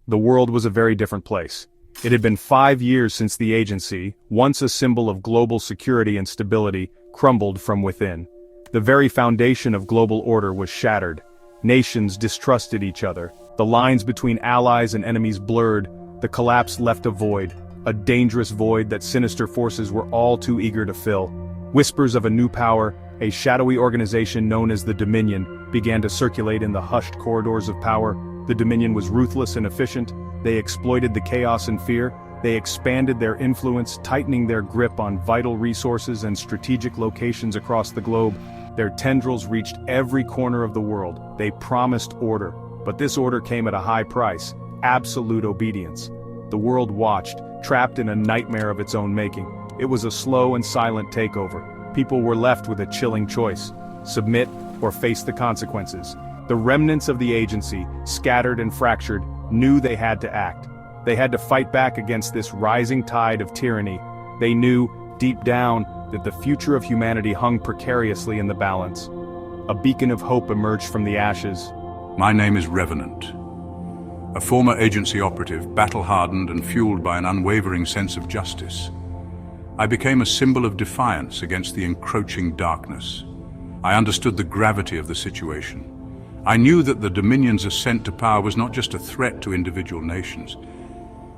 the world was a very different place. It had been 5 years since the agency, once a symbol of global security and stability, crumbled from within. The very foundation of global order was shattered. Nations distrusted each other. The lines between allies and enemies blurred. The collapse left a void, a dangerous void that sinister forces were all too eager to fill. Whispers of a new power, a shadowy organization known as the Dominion, began to circulate in the hushed corridors of power. The Dominion was ruthless and efficient. They exploited the chaos and fear. They expanded their influence, tightening their grip on vital resources and strategic locations across the globe. Their tendrils reached every corner of the world. They promised order, but this order came at a high price: absolute obedience. The world watched, trapped in a nightmare of its own making. It was a slow and silent takeover. People were left with a chilling choice: submit or face the consequences. The remnants of the agency, scattered and fractured, knew they had to act. They had to fight back against this rising tide of tyranny. They knew, deep down, that the future of humanity hung precariously in the balance. A beacon of hope emerged from the ashes. My name is Revenant, a former agency operative, battle-hardened and fueled by an unwavering sense of justice. I became a symbol of defiance against the encroaching darkness. I understood the gravity of the situation. I knew that the Dominion's ascent to power was not just a threat to individual nations.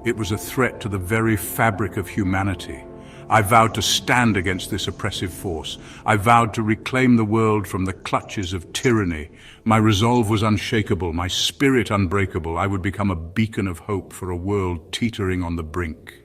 It was a threat to the very fabric of humanity. I vowed to stand against this oppressive force. I vowed to reclaim the world from the clutches of tyranny. My resolve was unshakable, my spirit unbreakable. I would become a beacon of hope for a world teetering on the brink.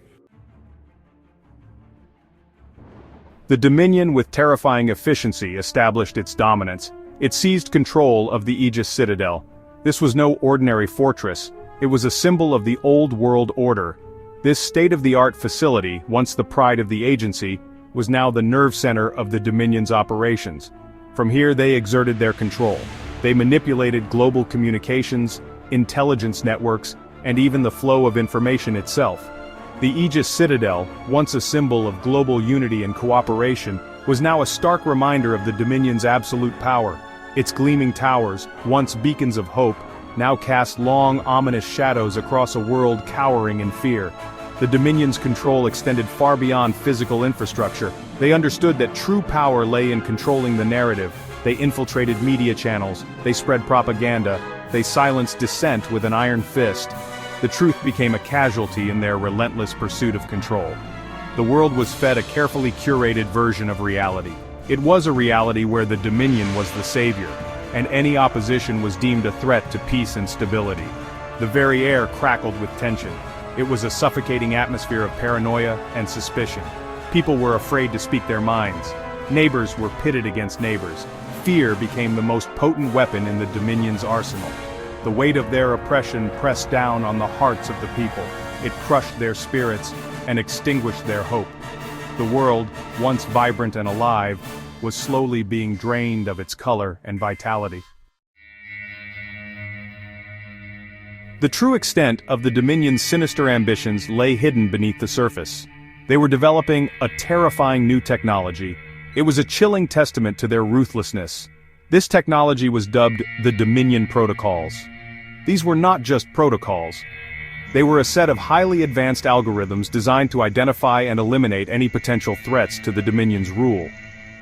The Dominion, with terrifying efficiency, established its dominance. It seized control of the Aegis Citadel. This was no ordinary fortress. It was a symbol of the old world order. This state-of-the-art facility, once the pride of the agency, was now the nerve center of the Dominion's operations. From here they exerted their control. They manipulated global communications, intelligence networks, and even the flow of information itself. The Aegis Citadel, once a symbol of global unity and cooperation, was now a stark reminder of the Dominion's absolute power. Its gleaming towers, once beacons of hope, now cast long, ominous shadows across a world cowering in fear. The Dominion's control extended far beyond physical infrastructure. They understood that true power lay in controlling the narrative. They infiltrated media channels, they spread propaganda, they silenced dissent with an iron fist. The truth became a casualty in their relentless pursuit of control. The world was fed a carefully curated version of reality. It was a reality where the Dominion was the savior, and any opposition was deemed a threat to peace and stability. The very air crackled with tension. It was a suffocating atmosphere of paranoia and suspicion. People were afraid to speak their minds. Neighbors were pitted against neighbors. Fear became the most potent weapon in the Dominion's arsenal. The weight of their oppression pressed down on the hearts of the people. It crushed their spirits and extinguished their hope. The world, once vibrant and alive, was slowly being drained of its color and vitality. The true extent of the Dominion's sinister ambitions lay hidden beneath the surface. They were developing a terrifying new technology. It was a chilling testament to their ruthlessness. This technology was dubbed the Dominion Protocols. These were not just protocols. They were a set of highly advanced algorithms designed to identify and eliminate any potential threats to the Dominion's rule.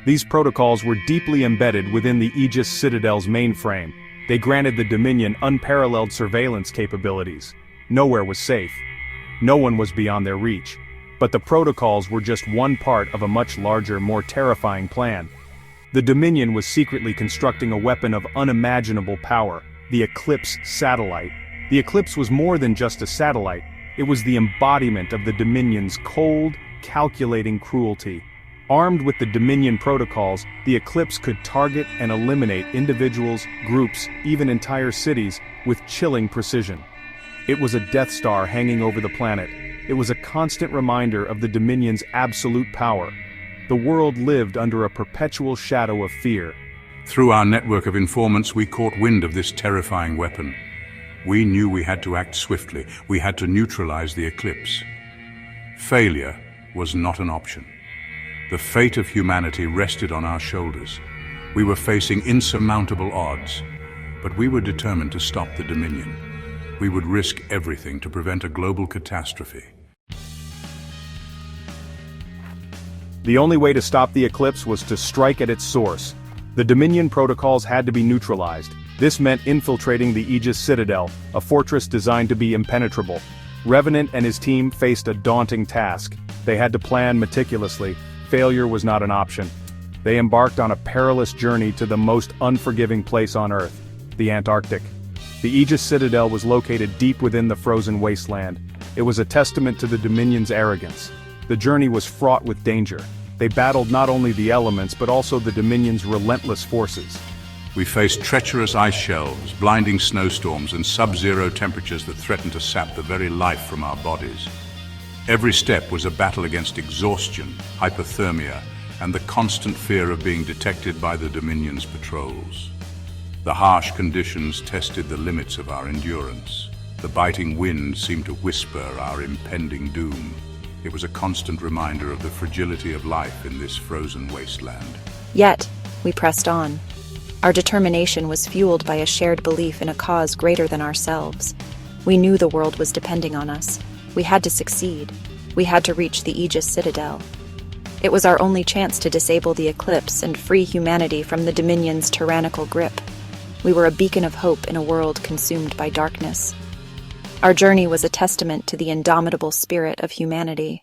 These protocols were deeply embedded within the Aegis Citadel's mainframe. They granted the Dominion unparalleled surveillance capabilities. Nowhere was safe. No one was beyond their reach. But the protocols were just one part of a much larger, more terrifying plan. The Dominion was secretly constructing a weapon of unimaginable power, the Eclipse satellite. The Eclipse was more than just a satellite. It was the embodiment of the Dominion's cold, calculating cruelty. Armed with the Dominion protocols, the Eclipse could target and eliminate individuals, groups, even entire cities, with chilling precision. It was a Death Star hanging over the planet. It was a constant reminder of the Dominion's absolute power. The world lived under a perpetual shadow of fear. Through our network of informants, we caught wind of this terrifying weapon. We knew we had to act swiftly. We had to neutralize the Eclipse. Failure was not an option. The fate of humanity rested on our shoulders. We were facing insurmountable odds, but we were determined to stop the Dominion. We would risk everything to prevent a global catastrophe. The only way to stop the eclipse was to strike at its source. The Dominion protocols had to be neutralized. This meant infiltrating the Aegis Citadel, a fortress designed to be impenetrable. Revenant and his team faced a daunting task. They had to plan meticulously. Failure was not an option. They embarked on a perilous journey to the most unforgiving place on Earth, the Antarctic. The Aegis Citadel was located deep within the frozen wasteland. It was a testament to the Dominion's arrogance. The journey was fraught with danger. They battled not only the elements but also the Dominion's relentless forces. We faced treacherous ice shelves, blinding snowstorms, and sub-zero temperatures that threatened to sap the very life from our bodies. Every step was a battle against exhaustion, hypothermia, and the constant fear of being detected by the Dominion's patrols. The harsh conditions tested the limits of our endurance. The biting wind seemed to whisper our impending doom. It was a constant reminder of the fragility of life in this frozen wasteland. Yet, we pressed on. Our determination was fueled by a shared belief in a cause greater than ourselves. We knew the world was depending on us. We had to succeed. We had to reach the Aegis Citadel. It was our only chance to disable the eclipse and free humanity from the Dominion's tyrannical grip. We were a beacon of hope in a world consumed by darkness. Our journey was a testament to the indomitable spirit of humanity.